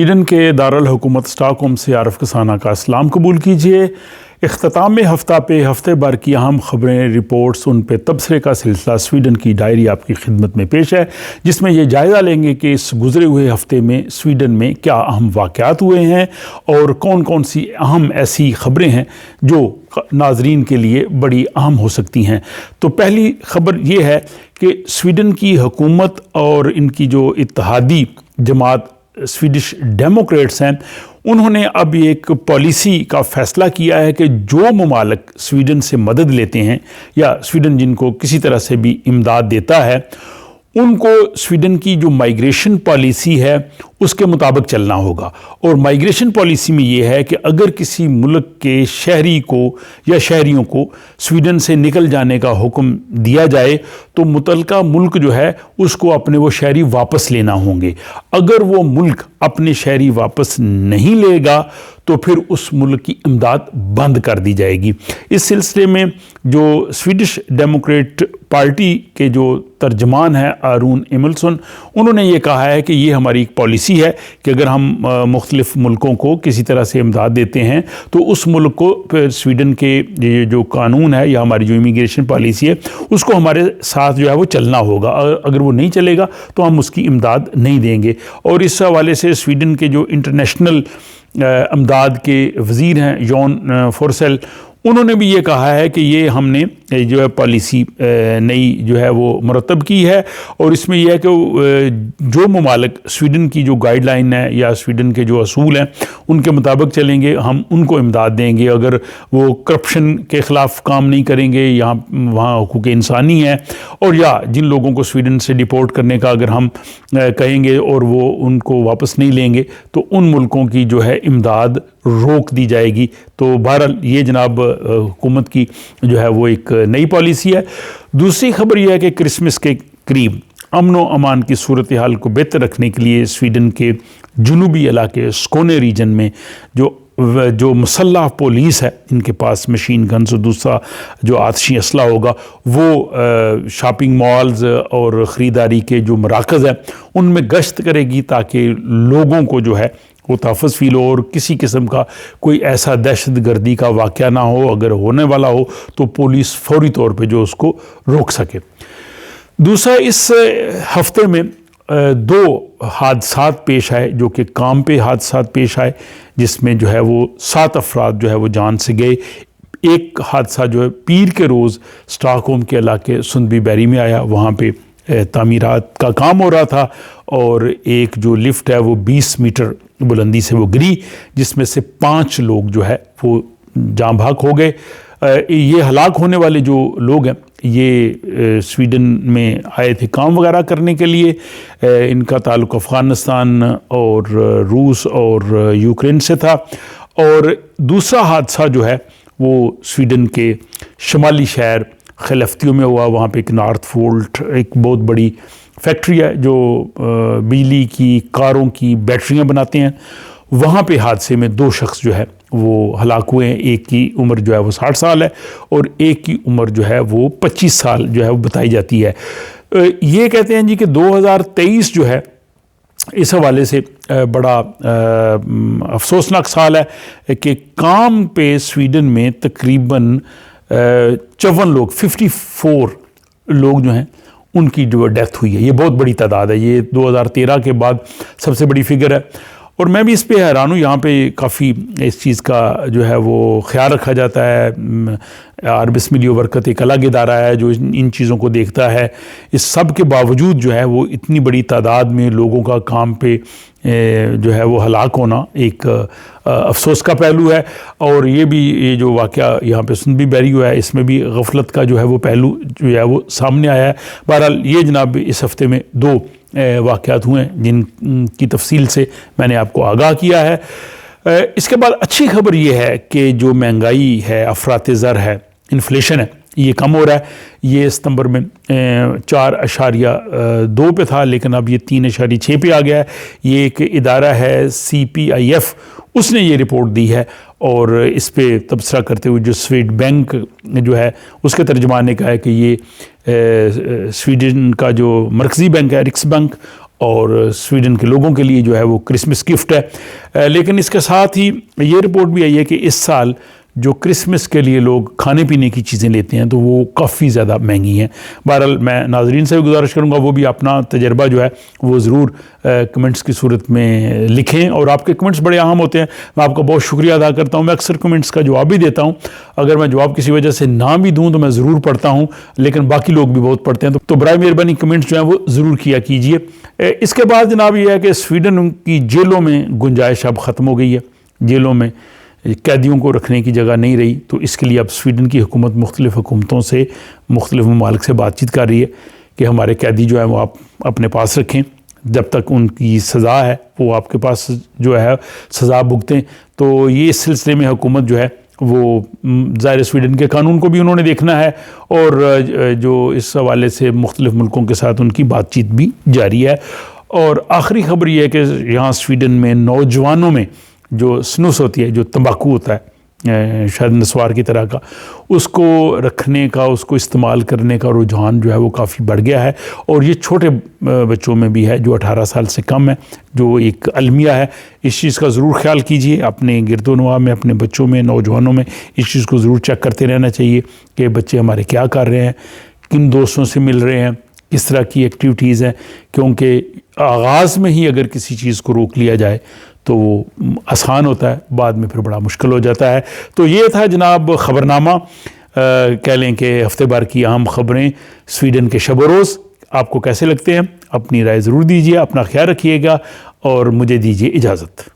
Sweden کے دارالحکومت stock home سے عارف کسانہ کا اسلام قبول کیجیے۔ اختتام ہفتہ پہ ہفتے بھر کی اہم خبریں، رپورٹس، ان پہ تبصرے کا سلسلہ سویڈن کی ڈائری آپ کی خدمت میں پیش ہے، جس میں یہ جائزہ لیں گے کہ اس گزرے ہوئے ہفتے میں سویڈن میں کیا اہم واقعات ہوئے ہیں اور کون کون سی اہم ایسی خبریں ہیں جو ناظرین کے لیے بڑی اہم ہو سکتی ہیں۔ تو پہلی خبر یہ ہے کہ سویڈن کی حکومت اور ان کی جو اتحادی جماعت سویڈش ڈیموکریٹس ہیں، انہوں نے اب ایک پالیسی کا فیصلہ کیا ہے کہ جو ممالک سویڈن سے مدد لیتے ہیں یا سویڈن جن کو کسی طرح سے بھی امداد دیتا ہے، ان کو سویڈن کی جو مائیگریشن پالیسی ہے اس کے مطابق چلنا ہوگا۔ اور مائیگریشن پالیسی میں یہ ہے کہ اگر کسی ملک کے شہری کو یا شہریوں کو سویڈن سے نکل جانے کا حکم دیا جائے تو متعلقہ ملک جو ہے اس کو اپنے وہ شہری واپس لینا ہوں گے۔ اگر وہ ملک اپنے شہری واپس نہیں لے گا تو پھر اس ملک کی امداد بند کر دی جائے گی۔ اس سلسلے میں جو سویڈش ڈیموکریٹ پارٹی کے جو ترجمان ہیں آرون ایملسن، انہوں نے یہ کہا ہے کہ یہ ہماری ایک پالیسی ہے کہ اگر ہم مختلف ملکوں کو کسی طرح سے امداد دیتے ہیں تو اس ملک کو پھر سویڈن کے جو قانون ہے یا ہماری جو امیگریشن پالیسی ہے اس کو ہمارے ساتھ جو ہے وہ چلنا ہوگا۔ اگر وہ نہیں چلے گا تو ہم اس کی امداد نہیں دیں گے۔ اور اس حوالے سے سویڈن کے جو انٹرنیشنل امداد کے وزیر ہیں یون فورسیل، انہوں نے بھی یہ کہا ہے کہ یہ ہم نے جو ہے پالیسی نئی جو ہے وہ مرتب کی ہے، اور اس میں یہ ہے کہ جو ممالک سویڈن کی جو گائیڈ لائن ہے یا سویڈن کے جو اصول ہیں ان کے مطابق چلیں گے، ہم ان کو امداد دیں گے۔ اگر وہ کرپشن کے خلاف کام نہیں کریں گے، یہاں وہاں حقوق انسانی ہے، اور یا جن لوگوں کو سویڈن سے ڈیپورٹ کرنے کا اگر ہم کہیں گے اور وہ ان کو واپس نہیں لیں گے تو ان ملکوں کی جو ہے امداد روک دی جائے گی۔ تو بہرحال یہ جناب حکومت کی جو ہے وہ ایک نئی پالیسی ہے۔ دوسری خبر یہ ہے کہ کرسمس کے قریب امن و امان کی صورتحال کو بہتر رکھنے کے لیے سویڈن کے جنوبی علاقے سکونے ریجن میں جو مسلح پولیس ہے، ان کے پاس مشین گنز اور دوسرا جو آتشی اسلحہ ہوگا، وہ شاپنگ مالز اور خریداری کے جو مراکز ہیں ان میں گشت کرے گی تاکہ لوگوں کو جو ہے وہ تحفظ فیل ہو اور کسی قسم کا کوئی ایسا دہشت گردی کا واقعہ نہ ہو۔ اگر ہونے والا ہو تو پولیس فوری طور پہ جو اس کو روک سکے۔ دوسرا، اس ہفتے میں دو حادثات پیش آئے جو کہ کام پہ حادثات پیش آئے، جس میں جو ہے وہ 7 افراد جو ہے وہ جان سے گئے۔ ایک حادثہ جو ہے پیر کے روز اسٹاک ہوم کے علاقے سندبی بیری میں آیا، وہاں پہ تعمیرات کا کام ہو رہا تھا اور ایک جو لفٹ ہے وہ 20 میٹر بلندی سے وہ گری، جس میں سے 5 لوگ جو ہے وہ جاں بحق ہو گئے۔ یہ ہلاک ہونے والے جو لوگ ہیں یہ سویڈن میں آئے تھے کام وغیرہ کرنے کے لیے۔ ان کا تعلق افغانستان اور روس اور یوکرین سے تھا۔ اور دوسرا حادثہ جو ہے وہ سویڈن کے شمالی شہر خیلفتیو میں ہوا۔ وہاں پہ ایک نارتھ وولٹ ایک بہت بڑی فیکٹری ہے جو بجلی کی کاروں کی بیٹریاں بناتے ہیں، وہاں پہ حادثے میں 2 شخص جو ہے وہ ہلاک ہوئے ہیں۔ ایک کی عمر جو ہے وہ 60 سال ہے اور ایک کی عمر جو ہے وہ 25 سال جو ہے وہ بتائی جاتی ہے۔ یہ کہتے ہیں جی کہ 2023 جو ہے اس حوالے سے بڑا افسوسناک سال ہے کہ کام پہ سویڈن میں تقریباً 54 لوگ 54 لوگ جو ہیں ان کی جو ڈیتھ ہوئی ہے۔ یہ بہت بڑی تعداد ہے، یہ 2013 کے بعد سب سے بڑی فگر ہے۔ اور میں بھی اس پہ حیران ہوں، یہاں پہ کافی اس چیز کا جو ہے وہ خیال رکھا جاتا ہے۔ آربس ملیو ورکت ایک الگ ادارہ ہے جو ان چیزوں کو دیکھتا ہے۔ اس سب کے باوجود جو ہے وہ اتنی بڑی تعداد میں لوگوں کا کام پہ جو ہے وہ ہلاک ہونا ایک افسوس کا پہلو ہے۔ اور یہ جو واقعہ یہاں پہ سندبی بیری ہوا ہے، اس میں بھی غفلت کا جو ہے وہ پہلو جو ہے وہ سامنے آیا ہے۔ بہرحال یہ جناب اس ہفتے میں 2 واقعات ہوئے ہیں جن کی تفصیل سے میں نے آپ کو آگاہ کیا ہے۔ اس کے بعد اچھی خبر یہ ہے کہ جو مہنگائی ہے، افراط زر ہے، انفلیشن ہے، یہ کم ہو رہا ہے۔ یہ ستمبر میں 4.2 پہ تھا لیکن اب یہ 3.6 پہ آ گیا ہے۔ یہ ایک ادارہ ہے CPIF، اس نے یہ رپورٹ دی ہے اور اس پہ تبصرہ کرتے ہوئے جو سویڈ بینک جو ہے اس کے ترجمان نے کہا ہے کہ یہ سویڈن کا جو مرکزی بینک ہے رکس بینک اور سویڈن کے لوگوں کے لیے جو ہے وہ کرسمس گفٹ ہے۔ لیکن اس کے ساتھ ہی یہ رپورٹ بھی آئی ہے کہ اس سال جو کرسمس کے لیے لوگ کھانے پینے کی چیزیں لیتے ہیں تو وہ کافی زیادہ مہنگی ہیں۔ بہرحال میں ناظرین سے بھی گزارش کروں گا وہ بھی اپنا تجربہ جو ہے وہ ضرور کمنٹس کی صورت میں لکھیں، اور آپ کے کمنٹس بڑے اہم ہوتے ہیں۔ میں آپ کا بہت شکریہ ادا کرتا ہوں۔ میں اکثر کمنٹس کا جواب بھی دیتا ہوں، اگر میں جواب کسی وجہ سے نہ بھی دوں تو میں ضرور پڑھتا ہوں، لیکن باقی لوگ بھی بہت پڑھتے ہیں، تو برائے مہربانی کمنٹس جو ہیں وہ ضرور کیا کیجئے۔ اس کے بعد جناب یہ ہے کہ سویڈن کی جیلوں میں گنجائش اب ختم ہو گئی ہے۔ جیلوں میں قیدیوں کو رکھنے کی جگہ نہیں رہی، تو اس کے لیے اب سویڈن کی حکومت مختلف حکومتوں سے، مختلف ممالک سے بات چیت کر رہی ہے کہ ہمارے قیدی جو ہیں وہ آپ اپنے پاس رکھیں، جب تک ان کی سزا ہے وہ آپ کے پاس جو ہے سزا بھگتیں۔ تو یہ اس سلسلے میں حکومت جو ہے وہ ظاہر سویڈن کے قانون کو بھی انہوں نے دیکھنا ہے، اور جو اس حوالے سے مختلف ملکوں کے ساتھ ان کی بات چیت بھی جاری ہے۔ اور آخری خبر یہ ہے کہ یہاں سویڈن میں نوجوانوں میں جو سنوس ہوتی ہے، جو تمباکو ہوتا ہے شاید نسوار کی طرح کا، اس کو رکھنے کا، اس کو استعمال کرنے کا رجحان جو ہے وہ کافی بڑھ گیا ہے، اور یہ چھوٹے بچوں میں بھی ہے جو 18 سال سے کم ہے، جو ایک المیہ ہے۔ اس چیز کا ضرور خیال کیجئے، اپنے گرد و نواح میں، اپنے بچوں میں، نوجوانوں میں اس چیز کو ضرور چیک کرتے رہنا چاہیے کہ بچے ہمارے کیا کر رہے ہیں، کن دوستوں سے مل رہے ہیں، کس طرح کی ایکٹیویٹیز ہیں، کیونکہ آغاز میں ہی اگر کسی چیز کو روک لیا جائے تو وہ آسان ہوتا ہے، بعد میں پھر بڑا مشکل ہو جاتا ہے۔ تو یہ تھا جناب خبرنامہ، کہہ لیں کہ ہفتے بھر کی اہم خبریں سویڈن کے شب و روز۔ آپ کو کیسے لگتے ہیں؟ اپنی رائے ضرور دیجیے، اپنا خیال رکھیے گا، اور مجھے دیجیے اجازت۔